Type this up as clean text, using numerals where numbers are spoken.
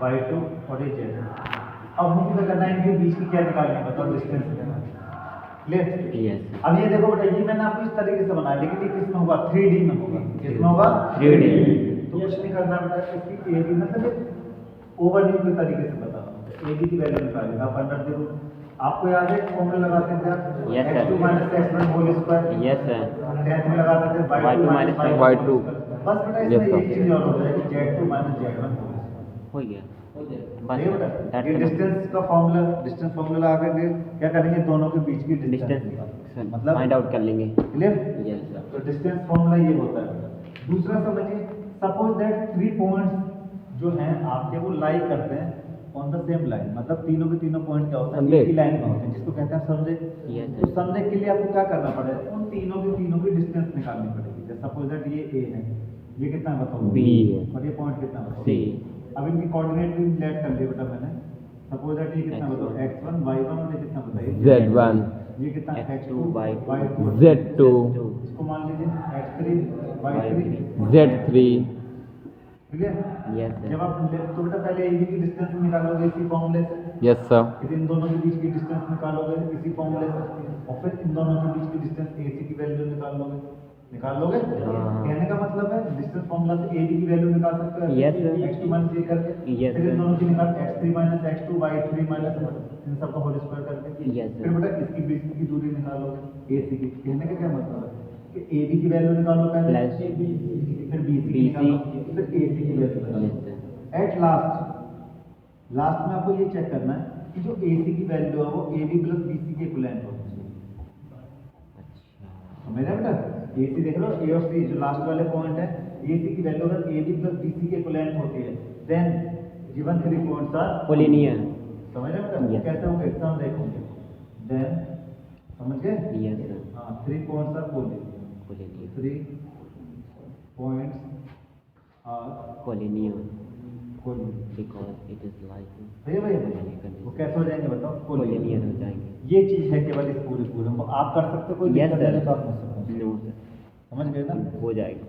y2 और ये z। अब हमको क्या करना है, इनके बीच की क्या निकालनी है बताओ, डिस्टेंस निकालना है। क्लियर? यस। अब ये देखो बेटा, ये मैंने आपको इस तरीके से बनाया, लेकिन ये किस में होगा, 3D में होगा। किस में होगा? 3D। तो कुछ नहीं करना बेटा, इसकी AB मतलब ओवरव्यू के तरीके से बताओ। AB की वैल्यू निकालेगा आप अंडर द रूट, आपको याद है फॉर्मूला लगाते थे आप, Yes, sir. x2 - x1 whole square. Yes sir. 10th में लगाते थे y2 - y1 y2। बस बेटा Yes, इसमें sir. एक चीज और हो जाएगी, z2 - z1 होल हो गया स्क्वायर। ये बेटा That's ये enough. डिस्टेंस का फॉर्मूला, डिस्टेंस फॉर्मूला आगे क्या करेंगे, दोनों के बीच की डिस्टेंस डिस्टेंस मतलब फाइंड आउट कर लेंगे। क्लियर? Yes sir. तो डिस्टेंस फॉर्मूला ये होता है। दूसरा समझिए, सपोज दैट 3 पॉइंट्स जो हैं आपके वो लाई करते हैं ऑन द सेम लाइन, मतलब तीनों के तीनों पॉइंट क्या होता है, समझे? एक ही लाइन में होते हैं, जिसको कहते हैं समझे। Yes, तो sir. समझे के लिए आपको क्या करना पड़ेगा, उन तीनों की डिस्टेंस निकालनी पड़ेगी। जैसे सपोज दैट ये A है, ये कितना है बताओ, B है। और ये पॉइंट कितना है बताओ, C। अब इनकी कोऑर्डिनेट भी लेट कर लिया बेटा मैंने। सपोज दैट ये कितना बताओ, x1 y1, और ये कितना बताइए z1 ये कितना x2 x2 y2 y2 z2 इसको मान लीजिए x3 y3। z3। ठीक है? यस जब सर। आप तो बेटा पहले AB की डिस्टेंस निकालोगे इसी फॉर्मूले से, यस सर। फिर इन दोनों के बीच की डिस्टेंस निकालोगे इसी फॉर्मूले से, और फिर इन दोनों के बीच की डिस्टेंस AC की वैल्यू निकाल लोगे। हाँ। कहने का मतलब है डिस्टेंस फॉर्मूला से AB की वैल्यू निकाल सकते हो Yes, sir. x2 - a करके, Yes, फिर इन sir. दोनों की निकाल x3 - x2 y3 - इन सबका होल स्क्वायर करके, Yes, sir. फिर बेटा इसकी बीच की दूरी निकालोगे AC की। कहने का क्या मतलब है कि AB की वैल्यू निकालो पहले, Plus फिर BC की BC, निकालो, फिर AC की वैल्यू निकालो। Yes, sir. एट लास्ट में आपको ये चेक करना है कि जो AC की वैल्यू है वो AB + BC के इक्विवेलेंट होनी चाहिए। अच्छा। समझ रहे बेटा, AC देख लो, A और C जो लास्ट वाले पॉइंट है, AC की वैल्यू अगर AB + BC के इक्विवेलेंट होती है, then given 3 points are collinear. समझ रहे बेटा, Yes. कैसे होंगे एग्जाम देखोगे, देन समझ गए। Yes sir. हाँ 3 points are collinear, collinear. 3 points are collinear collinear. Because it is like भैया वो कैसे हो जाएंगे बताओ, कोलिनियर हो जाएंगे। ये चीज है केवल इस पूरे में, आप कर सकते हो, कोई Yes, दिक्कत है sir. तो आप मुझसे पूछ सकते हो। No sir. समझ गए ना? हो जाएगा।